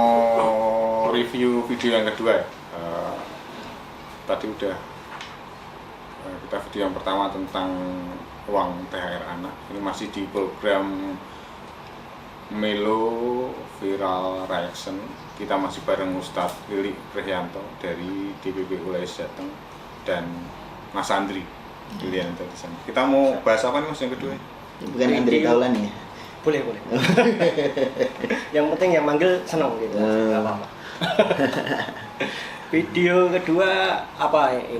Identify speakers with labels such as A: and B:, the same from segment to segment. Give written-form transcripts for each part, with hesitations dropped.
A: mau review video yang kedua ya. Tadi udah kita video yang pertama tentang uang THR anak. Ini masih di program Melo Viral Reaction. Kita masih bareng Ustadz Lili Prihanto dari DPP Ulais Jateng dan Mas Andri Dilianto di sana. Kita mau bahas apa nih Mas yang kedua?
B: Bukan Andri Taulani ya?
C: Boleh. Yang penting yang manggil senang gitu. Enggak apa-apa. Video kedua apa ini?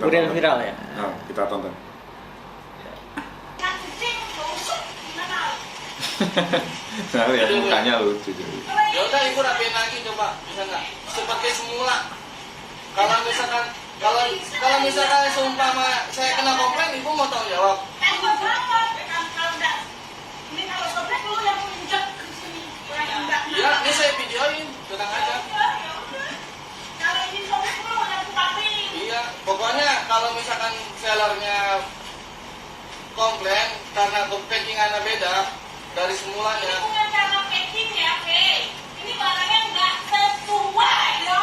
C: Kurir viral ya?
A: Nah, kita tonton. Nah, lihat mukanya lucu jadi.
D: Ya udah ibu rapiin lagi coba, bisa nggak? Seperti semula. Kalau misalkan seumpama saya kena komplain, ibu mau tanggung jawab.
E: Ini kalau sobek lu yang injek di sini.
D: Ya, ini saya videoin, tenang aja.
E: Kalau ini sobek lu yang tapi.
D: Iya, pokoknya kalau misalkan sellernya komplain karena packingannya beda dari semulanya.
E: Ini bukan cara packing ya, Kay. Ini barangnya nggak sesuai, ya.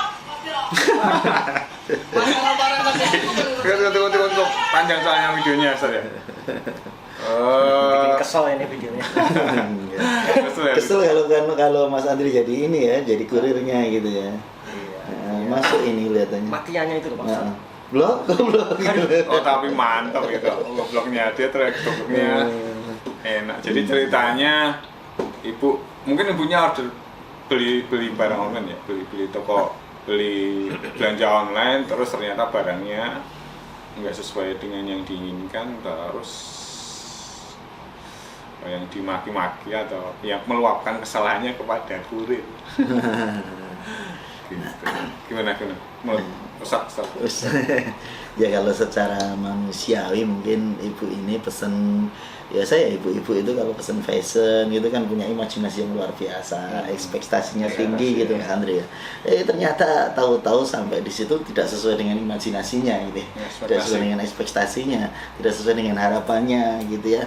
D: Masalah barang nggak sesuai.
A: Tunggu, panjang soalnya videonya saya.
C: Bikin kesel ini videonya.
B: Kesel kalau Mas Andri jadi ini ya, jadi kurirnya gitu ya. Masuk ini kelihatannya.
C: Makiannya itu loh Pak.
B: Blok.
A: Oh tapi mantap gitu. Blognya dia track-nya enak. Jadi ceritanya ibu, mungkin ibunya order beli barang online ya, beli toko, beli belanja online, terus ternyata barangnya nggak sesuai dengan yang diinginkan, terus yang dimaki-maki atau yang meluapkan kesalahannya kepada kurir. Gitu. Gimana? Ustaz.
B: Ya kalau secara manusiawi mungkin ibu ini pesen, ya saya ibu-ibu itu kalau pesen fashion gitu kan punya imajinasi yang luar biasa, ekspektasinya tinggi gitu Mas Andri ya. Ternyata tahu-tahu sampai di situ tidak sesuai dengan imajinasinya gitu. Tidak sesuai dengan ekspektasinya, tidak sesuai dengan harapannya gitu ya.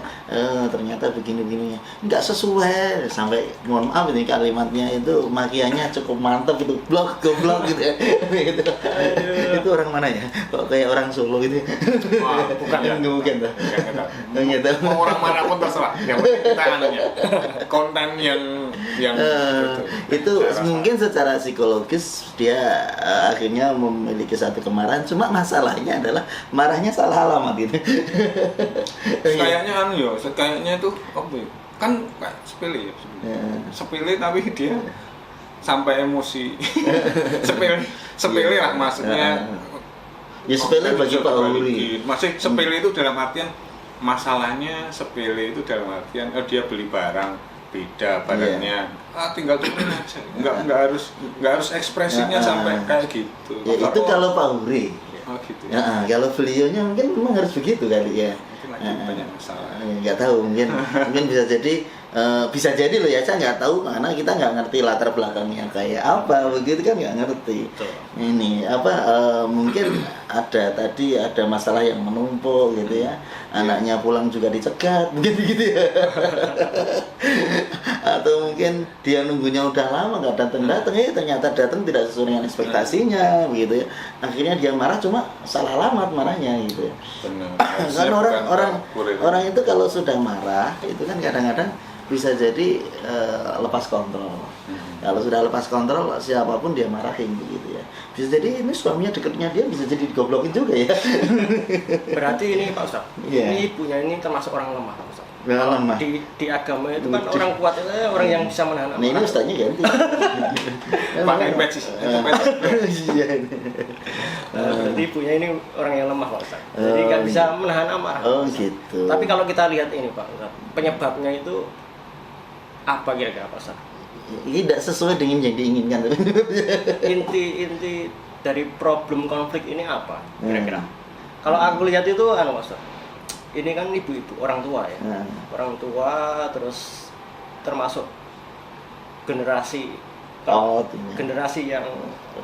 B: Ternyata begini-begini nggak sesuai, sampai mohon maaf ini kalimatnya itu makiannya cukup mantap gitu, goblok gitu ya. Gitu. Itu orang mana ya? Kok kayak orang Solo gitu.
A: Wah, bukan ya.
B: Bukan dah.
A: Gitu. Mau orang manapun terserah. Yang penting kita anunya konten yang
B: itu mungkin secara psikologis dia akhirnya memiliki satu kemarahan, cuma masalahnya adalah marahnya salah alamat gitu.
A: Kayaknya kayaknya itu apa ya? Kan kayak sepele ya. Sepele tapi dia sampai emosi. sepele lah maksudnya.
B: Ya sepele bagi Pak Uli.
A: Masih sepele itu dalam artian masalahnya sepele itu dalam artian dia beli barang beda barangnya, tinggal turunin aja. Enggak harus ekspresinya sampai kayak gitu.
B: Ya itu kalau Pak Uri.
A: Oh gitu.
B: Ya, kalau beliaunya mungkin memang harus begitu kali ya.
A: Mungkin lagi banyak masalah.
B: Nggak tahu, mungkin bisa jadi loh ya, saya nggak tahu karena kita nggak ngerti latar belakangnya kayak apa begitu kan, nggak ngerti.
C: Betul.
B: Ini mungkin ada masalah yang menumpuk gitu ya, anaknya pulang juga dicegat begitu gitu ya. Atau mungkin dia nunggunya udah lama nggak datang ternyata datang tidak sesuai dengan ekspektasinya begitu ya, akhirnya dia marah cuma salah alamat marahnya gitu ya.
A: Benar.
B: Kan orang itu kalau sudah marah itu kan kadang-kadang bisa jadi lepas kontrol. Kalau sudah lepas kontrol, siapapun dia marahin begitu ya. Bisa jadi ini suaminya dekatnya dia bisa jadi digoblokin juga ya.
C: Berarti ini Pak Ustaz, ini ibunya ini termasuk orang lemah Pak Ustaz.
B: Lemah.
C: Di agama itu kan orang kuat itu orang yang bisa menahan amarah.
B: Nah ini ustaznya ganti.
A: Pakai patch.
B: Iya.
C: Berarti ibunya ini orang yang lemah Pak Ustaz. Jadi nggak bisa menahan amarah.
B: Oh gitu.
C: Tapi kalau kita lihat ini Pak Ustaz, penyebabnya itu apa kira-kira Pak Ustaz?
B: Tidak sesuai dengan yang diinginkan.
C: Inti dari problem konflik ini apa kira-kira? Kalau aku lihat itu Pak Ustaz, ini kan ibu-ibu orang tua ya, orang tua terus termasuk generasi generasi yang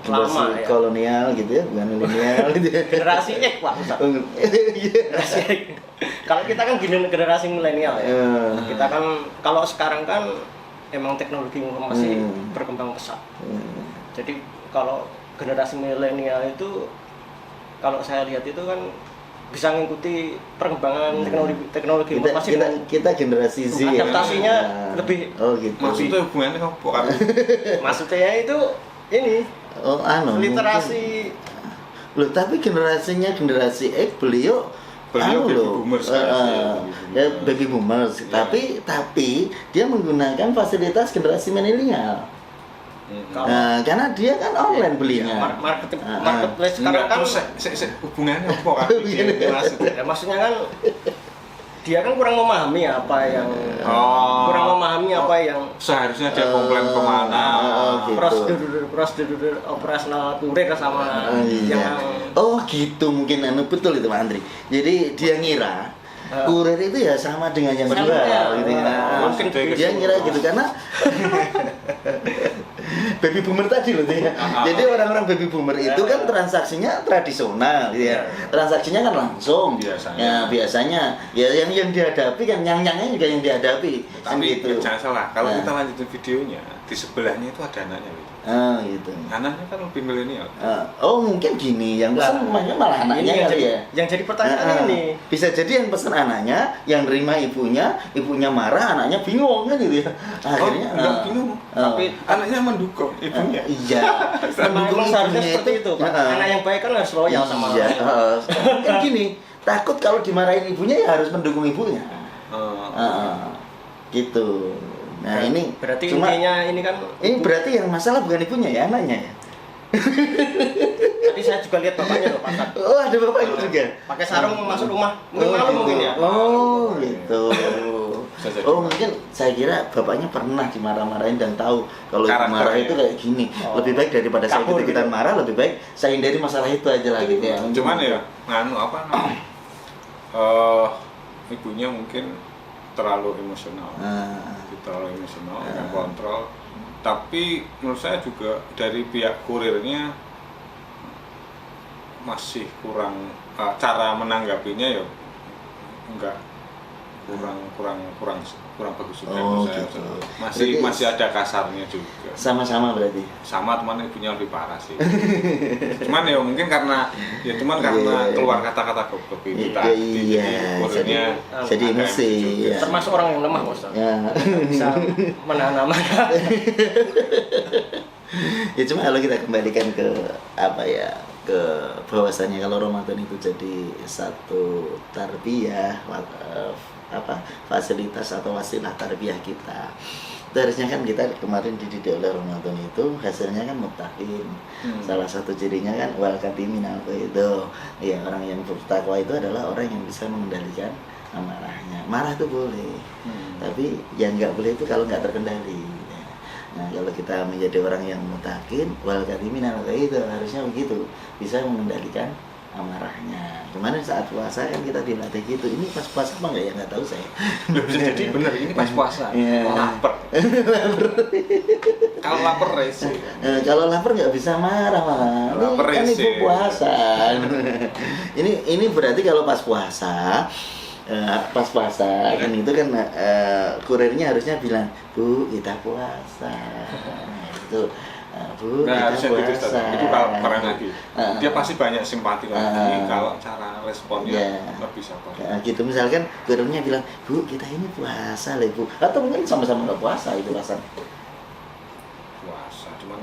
C: lama ya,
B: kolonial gitu ya, bukan milenial gitu ya.
C: generasi X Pak Ustaz. Generasi X. Kalau kita kan generasi milenial ya, kita kan kalau sekarang kan emang teknologi informasi berkembang pesat. Jadi kalau generasi milenial itu kalau saya lihat itu kan bisa mengikuti perkembangan teknologi informasi
B: kita generasi Z ya.
C: Adaptasinya lebih
B: gitu.
A: Maksudnya hubungannya apa kan?
C: maksudnya itu ini literasi.
B: Loh, tapi generasinya generasi X beliau
A: baby boomers
B: ya baby boomers, tapi dia menggunakan fasilitas generasi milenial. Karena dia kan online belinya.
C: Marketplace sekarang kan
A: hubungannya apa kan?
C: Maksudnya kan dia kan kurang memahami apa yang
A: seharusnya dia komplain kemana,
C: prosedur operasional kurir sama yang
B: gitu mungkin betul itu Pak Andri. Jadi dia ngira kurir itu ya sama dengan yang jual gitu ya.
C: Mungkin
B: dia ngira gitu karena baby boomer tadi loh ya. Jadi orang-orang baby boomer itu kan transaksinya tradisional gitu ya. Transaksinya kan langsung. Biasanya ya yang dihadapi kan nyang-nyangnya juga yang dihadapi.
A: Tapi
B: gitu.
A: Jangan salah, kalau kita lanjutin videonya, di sebelahnya itu ada anaknya.
B: Gitu.
A: Anaknya kan lebih milenial.
B: Mungkin gini, yang pesan malah anaknya kali ya.
C: Yang jadi pertanyaan ini.
B: Bisa jadi yang pesan anaknya, yang nerima ibunya marah, anaknya bingung kan gitu ya. Akhirnya
A: enggak bingung, tapi anaknya mendukung ibunya.
B: Iya.
C: Mendukung seharusnya seperti itu. Anak yang baik kan harus loyal sama
B: kan gini, takut kalau dimarahin ibunya ya harus mendukung ibunya. Gitu. Nah, ini
C: berarti intinya ini kan
B: berarti yang masalah bukan ibunya ya, anaknya ya.
C: Tadi saya juga lihat bapaknya loh, Pak.
B: Ada bapaknya juga.
C: Pakai sarung masuk rumah. Mungkin ya.
B: Gitu. Mungkin saya kira bapaknya pernah dimarah-marahin dan tahu kalau marah itu kayak gini. Lebih baik daripada saya ikutan marah, lebih baik saya hindari masalah itu aja lah gitu ya.
A: Cuman ya ibunya mungkin terlalu emosional. Yang kontrol. Tapi menurut saya juga dari pihak kurirnya masih kurang cara menanggapinya ya kurang bagus juga
B: gitu.
A: Masih ada kasarnya juga.
B: Sama-sama berarti.
A: Sama, teman ibunya lebih parah sih. Cuman ya mungkin karena keluar kata-kata goblok itu tadi.
B: Iya. Jadi emosi. Ya.
C: Termasuk orang yang lemah, Mas. Ya. Bisa menahan amarah.
B: Ya cuma kalau kita kembalikan ke ke bahwasannya kalau Ramadan itu jadi satu tarbiyah fasilitas atau wasilah tarbiyah kita. Harusnya kan kita kemarin dididik oleh Ramadan itu hasilnya kan muttaqin. Salah satu cirinya kan wal katiminal itu. Ya, orang yang bertakwa itu adalah orang yang bisa mengendalikan amarahnya. Marah itu boleh. Tapi yang nggak boleh itu kalau nggak terkendali. Nah, kalau kita menjadi orang yang muttaqin wal katiminal itu harusnya begitu, bisa mengendalikan amarahnya. Kemarin saat puasa kan kita dilatih gitu. Ini pas puasa apa enggak ya, nggak tahu saya.
A: Bisa jadi bener ini pas puasa. Lapar. Kalau lapar rese.
B: Kalau lapar nggak bisa marah malah. Ini kan ibu puasa. ini berarti kalau pas puasa kan itu kan kurirnya harusnya bilang, "Bu, kita puasa." Itu Bu,
A: harusnya
B: kita
A: puasa. Itu kalau keren lagi. Dia pasti banyak simpati lagi kalau cara responnya lebih sabar.
B: Gitu misalkan kurirnya bilang, "Bu, kita ini puasa loh, Bu." Atau mungkin sama-sama nggak puasa itu rasanya.
A: Puasa, cuman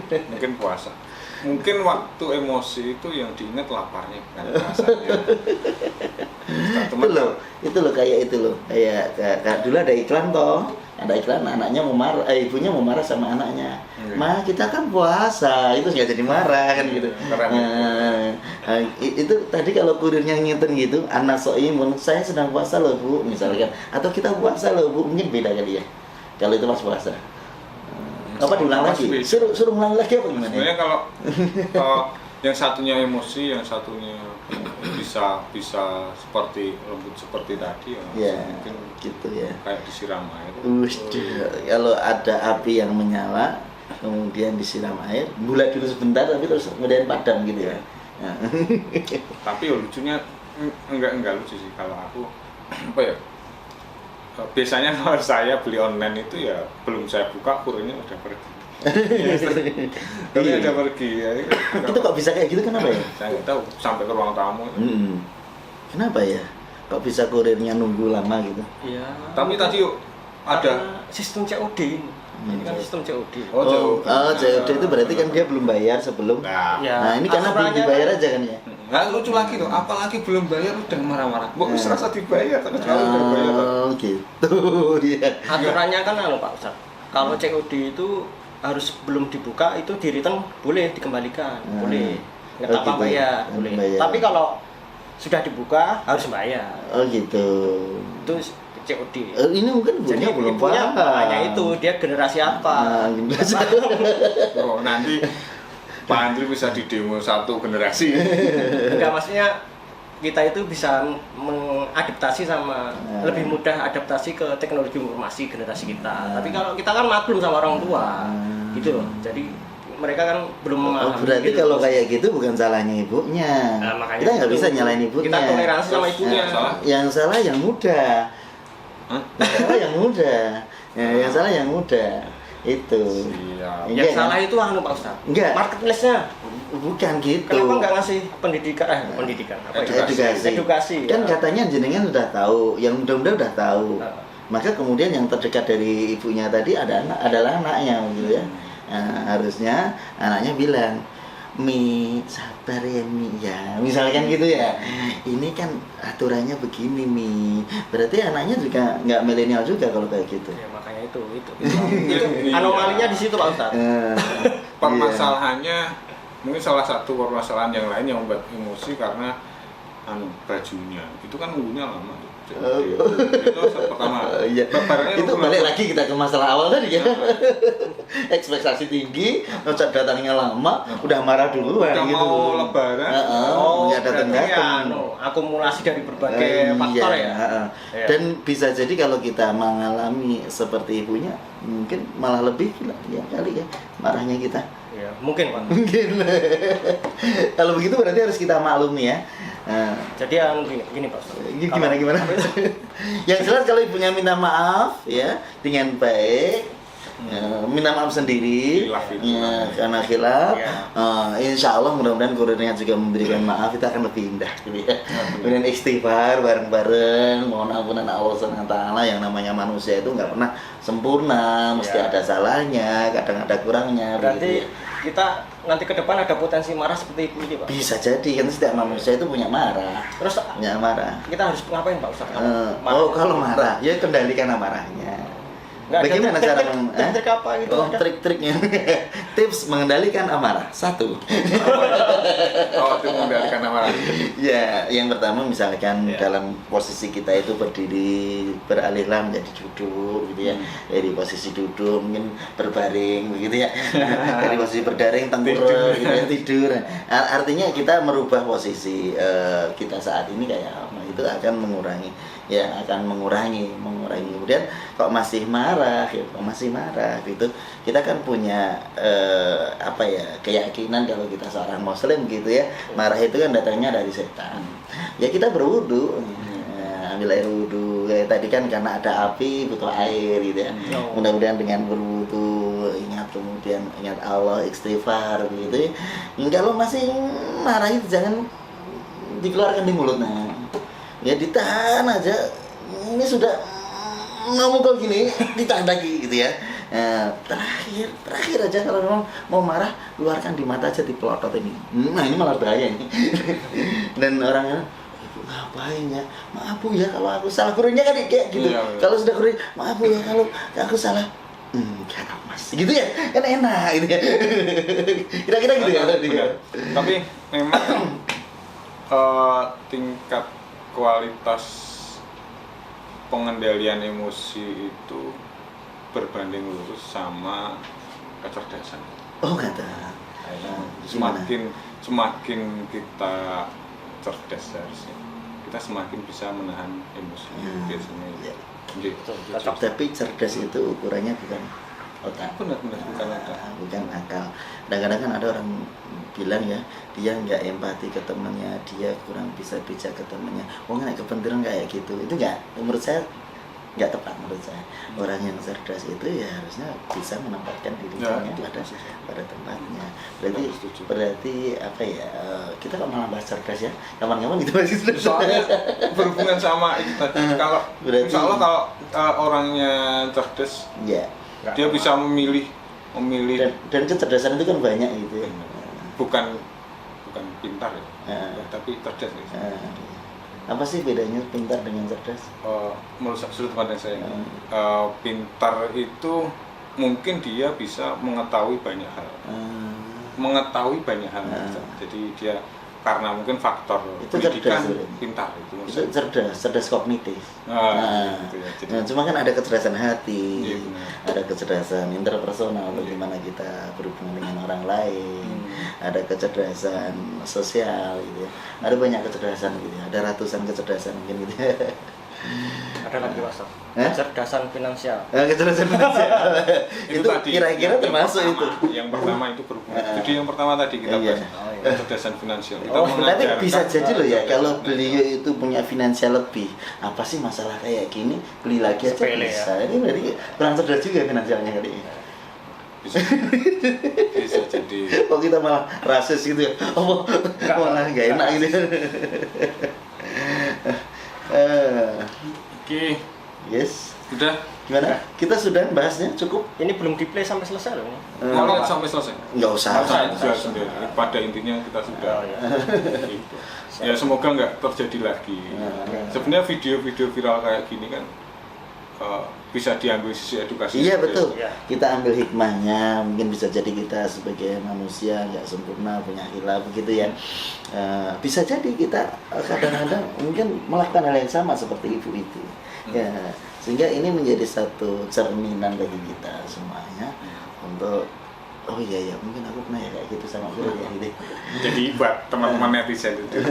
A: mungkin puasa. Mungkin waktu emosi itu yang diingat laparnya bukan rasanya.
B: Itu loh kayak dulu ada iklan anaknya mau marah, ibunya mau marah sama anaknya. Ma, kita kan puasa, itu nggak jadi marah kan gitu. Itu tadi kalau kurirnya ngingetin gitu, anak soimun, saya sedang puasa loh Bu, misalkan, atau kita puasa loh Bu, mungkin beda kali ya. Kalau itu pas puasa. Apa diulang lagi? Suruh ulang lagi apa gimana?
A: Sebenarnya kalau yang satunya emosi, yang satunya bisa seperti lembut seperti tadi
B: ya
A: mungkin
B: gitu ya.
A: Kayak disiram air.
B: Kalau ada api yang menyala, kemudian disiram air, bulat dulu sebentar tapi terus kemudian padam gitu ya.
A: Tapi lucunya enggak lucu sih kalau aku biasanya kalau saya beli online itu ya belum saya buka kurirnya udah pergi. Tapi
B: Iya.
A: udah pergi ya.
B: Itu kok bisa kayak gitu kenapa ya?
A: Saya nggak tahu sampai ke ruang tamu.
B: Kenapa ya? Kok bisa kurirnya nunggu lama gitu?
C: Iya.
A: Tapi tadi yuk ada
C: Karena sistem COD ini. Ini kan sistem COD.
B: COD itu berarti kan dia belum bayar sebelum.
A: Nah,
C: Ya,
B: Nah, ini karena belum
C: aturannya
B: dibayar
C: kan-
B: aja kan ya?
A: nggak lucu lagi tuh, apalagi belum bayar udah marah-marah. Kok serasa dibayar, tapi kalau udah bayar.
B: Oh, gitu dia.
C: Aturannya kan Pak Ustaz. Kalau COD itu harus belum dibuka itu di return boleh dikembalikan, boleh. Nggak
B: Oh,
C: tanpa
B: gitu.
C: bayar,
B: Tanpa
C: boleh.
B: bayar.
C: Tapi kalau sudah dibuka harus bayar.
B: Oh gitu.
C: Itu COD.
B: Ini mungkin
C: Jadi
B: ibunya belum
C: ibunya
B: paham.
C: hanya itu, dia generasi apa?
B: Nah, generasi
A: Oh, nanti Pak Andri bisa di demo satu generasi.
C: Enggak, maksudnya kita itu bisa mengadaptasi sama lebih mudah adaptasi ke teknologi informasi generasi kita. Tapi kalau kita kan maklum sama orang tua, gitu loh. Jadi mereka kan belum memahami.
B: Oh, berarti
C: gitu.
B: kalau kayak gitu bukan salahnya ibunya.
C: Nah, makanya
B: Kita nggak
C: itu.
B: bisa nyalain ibunya.
C: Kita toleransi sama ibunya.
A: Salah.
B: Yang salah yang muda.
A: Hah?
B: Yang salah yang muda. Ya, yang salah yang muda. Itu.
A: Siap.
C: Yang
B: Enggak,
C: salah
B: kan?
C: itu anu Pak Ustaz.
B: Enggak.
C: Marketplace-nya.
B: Bukan gitu.
C: Kenapa nggak ngasih pendidikan apa ya? Edukasi.
B: Kan
C: ya.
B: katanya jenengan udah tahu, yang muda-muda udah tahu.
C: Nah.
B: Maka kemudian yang terdekat dari ibunya tadi adalah anaknya gitu ya. Nah, harusnya anaknya bilang, Mi, sabar ya Mi ya, misalkan gitu ya. Ini kan aturannya begini Mi. Berarti anaknya juga nggak milenial juga kalau kayak gitu.
C: Ya, makanya itu anomalinya di situ Pak Ustaz.
A: Permasalahannya mungkin salah satu permasalahan yang lain yang membuat emosi karena bajunya itu kan nunggunya lama. Jadi, itu pertama.
B: Iya.
A: Barangnya
B: Itu
A: nunggu
B: balik
A: lama.
B: lagi kita ke masalah awal tadi ya. Ekspektasi tinggi, ngecek datangnya lama, udah marah duluan
A: Udah
B: gitu.
A: mau lebaran.
B: Nggak
C: berarti
B: datang-datang.
C: akumulasi dari berbagai faktor ya.
B: Iya.
C: Iya.
B: Dan bisa jadi kalau kita mengalami seperti ibunya, mungkin malah lebih gila ya kali ya marahnya kita.
C: Iya, mungkin Pak.
B: Mungkin. Kalau begitu berarti harus kita maklumi ya. Nah,
C: Jadi gini Pak Ustaz.
B: gimana? Yang jelas kalau ibunya minta maaf ya dengan baik. Minta maaf sendiri
A: Khilaf itu.
B: ya, karena khilaf.
C: Ya.
B: Insya Allah mudah-mudahan kurirnya juga memberikan maaf, itu akan lebih indah gitu ya. Kemudian istighfar bareng-bareng, mohon ampunan Allah SWT. Yang namanya manusia itu nggak pernah sempurna, mesti
C: Ya.
B: ada salahnya, kadang ada kurangnya.
C: Berarti
B: begitu ya.
C: kita nanti ke depan ada potensi marah seperti ibu ini Pak.
B: Bisa jadi kan setiap manusia itu punya marah,
C: Terus
B: punya marah.
C: kita harus ngapain Pak Ustaz?
B: Kalau marah, ya kendalikan amarahnya.
C: Nggak ada
B: Bagaimana cara
C: trik apa gitu? ada?
B: trik-triknya? Tips mengendalikan amarah. 1.
A: Oh, itu mengendalikan amarah.
B: Ya, yang pertama misalkan
C: Ya.
B: dalam posisi kita itu berdiri, beralihlah menjadi duduk gitu ya. Dari posisi duduk mungkin berbaring begitu ya. Dari posisi berbaring tengkurap gitu ya, tidur. Artinya kita merubah posisi kita saat ini kayak apa, itu akan mengurangi kemudian kok masih marah gitu, kita kan punya keyakinan kalau kita seorang muslim gitu ya, marah itu kan datangnya dari setan ya. Kita berwudu, ambil air wudu kayak tadi kan, karena ada api butuh air gitu ya. Mudah-mudahan dengan berwudu ingat Allah, istighfar gitu ya. Kalau masih marah itu jangan dikeluarkan di mulutnya ya, ditahan aja. Ini sudah ngomong gini, ditahan lagi gitu ya. Terakhir aja kalau memang mau marah, keluarkan di mata aja, dipelotot ini. Nah ini malah bahaya ini. Dan orangnya, ibu ngapain ya? Maaf Bu ya kalau aku salah, kurirnya kan kayak gitu.
A: Iya.
B: Kalau sudah kurir, maaf Bu ya kalau aku salah. Enggak Mas, gitu ya, kan enak gitu ya. Kira-kira gitu ya.
A: Benar. Tapi memang tingkat kualitas pengendalian emosi itu berbanding lurus sama kecerdasan.
B: Oh kata.
A: Semakin kita cerdas harusnya, kita semakin bisa menahan emosi biasanya.
B: Ya.
A: Gitu.
B: Tapi cerdas itu ukurannya bukan otak.
A: Benar bukan otak.
B: Bukan akal. Kadang-kadang kan ada orang bilang ya, dia nggak empati ke temannya, dia kurang bisa bijak ke temannya. Nggak kepentingan kayak gitu. Itu nggak, menurut saya nggak tepat menurut saya. Orang yang cerdas itu ya harusnya bisa menempatkan dirinya pada tempatnya. Berarti apa ya? Kita kok malah bahas cerdas ya? Kawan-kawan gitu masih cerdas.
A: Soalnya berhubungan sama itu tadi. Kalau insya Allah kalau orangnya cerdas,
B: ya.
A: dia bisa memilih
B: Dan kecerdasan itu kan banyak gitu ya.
A: bukan pintar ya, tapi cerdas ya.
B: Apa sih bedanya pintar dengan cerdas?
A: Menurut sudut pandang saya, pintar itu mungkin dia bisa mengetahui banyak hal, jadi dia karena mungkin faktor
B: itu
A: pendidikan
B: cerdas,
A: pintar itu
B: cerdas kognitif.
A: Gitu ya. Jadi,
B: Cuma kan ada kecerdasan hati,
A: iya,
B: ada kecerdasan interpersonal, bagaimana kita berhubungan dengan orang lain, ada kecerdasan sosial gitu ya. Ada banyak kecerdasan gitu ya. Ada ratusan kecerdasan mungkin gitu ya.
C: Ada lagi Mas. Kecerdasan finansial.
B: Kecerdasan finansial. itu
A: tadi,
B: kira-kira termasuk itu.
A: Yang pertama itu berhubungan. Jadi yang pertama tadi kita bahas kecerdasan finansial. Kita
B: Tapi
A: mengajarkan
B: bisa jadi loh ya kalau beliau itu punya finansial lebih. Apa sih masalah kayak gini? Beli lagi aja
C: Sepele,
B: bisa. Ini berarti kurang cerdas juga finansialnya kali ini.
A: bisa jadi.
B: Oh kita malah rasis gitu ya. Oh malah nggak enak gitu.
A: Oke.
B: Yes.
A: Udah.
B: Gimana? Kita sudah bahasnya cukup?
C: Ini belum di-play sampai selesai loh ini.
A: Kalau sampai selesai.
B: Nggak usah.
A: Saya juga sudah. Pada intinya kita sudah.
C: Oh, ya.
A: Gitu. Ya semoga nggak terjadi lagi. Sebenarnya video-video viral kayak gini kan bisa diambil sisi edukasi.
B: Iya betul.
C: Ya.
B: Kita ambil hikmahnya. Mungkin bisa jadi kita sebagai manusia nggak sempurna, punya khilaf begitu ya. Bisa jadi kita kadang-kadang mungkin melakukan hal yang sama seperti ibu itu. Ya, sehingga ini menjadi satu cerminan bagi kita semuanya untuk oh iya ya mungkin aku pernah ya kayak gitu sama guru ya gitu.
A: Jadi buat teman-teman netizen itu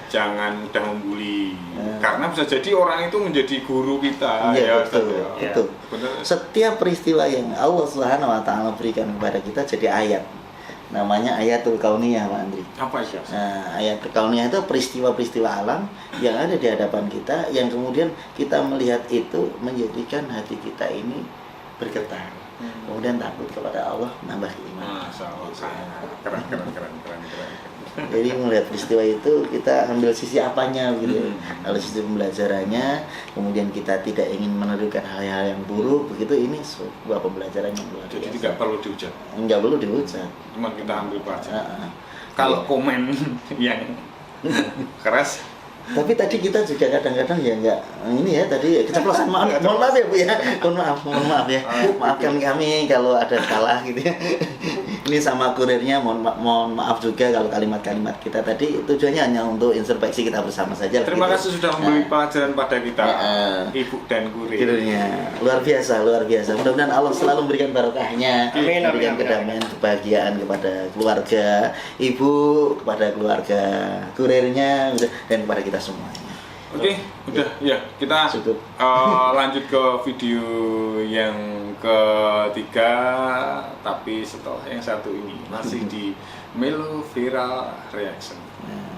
A: jangan mudah membuli karena bisa jadi orang itu menjadi guru kita.
B: Iya,
A: Ya,
B: betul,
A: ya.
B: betul.
A: Benar.
B: Setiap peristiwa yang Allah Subhanahu wa taala berikan kepada kita jadi ayat. Namanya ayatul kauniyah, Pak Andri.
A: Apa itu?
B: Nah, ayatul kauniyah itu peristiwa-peristiwa alam yang ada di hadapan kita yang kemudian kita melihat itu menjadikan hati kita ini bergetar. Kemudian takut kepada Allah, nambah iman.
A: Masya Allah. Keren.
B: Jadi melihat peristiwa itu kita ambil sisi apanya gitu. Kalau sisi pembelajarannya, kemudian kita tidak ingin menirukan hal-hal yang buruk, begitu ini sebuah pembelajaran yang luar biasa.
A: Jadi tidak perlu dihujat.
B: Enggak perlu dihujat.
A: Cuma kita ambil pelajaran. Kalau komen yang keras,
B: Tapi tadi kita juga kadang-kadang ya enggak ini ya tadi keceplosan mohon maaf ya Bu ya. Mohon maaf ya. Maafkan kami kalau ada salah gitu ya. Ini sama kurirnya mohon maaf juga kalau kalimat-kalimat kita tadi tujuannya hanya untuk introspeksi kita bersama saja.
A: terima
B: begitu.
A: kasih sudah memberi pelajaran pada kita, Ibu dan Kurir.
B: Kurirnya luar biasa. Mudah-mudahan Allah selalu memberikan barokahnya,
C: Amin,
B: memberikan
C: amin.
B: kedamaian, kebahagiaan kepada keluarga ibu, kepada keluarga kurirnya dan kepada kita semuanya.
A: Oke, udah ya kita
B: Cukup.
A: lanjut ke video yang ketiga, tapi setelah yang satu ini masih di Melo Viral Reaction.
B: Nah.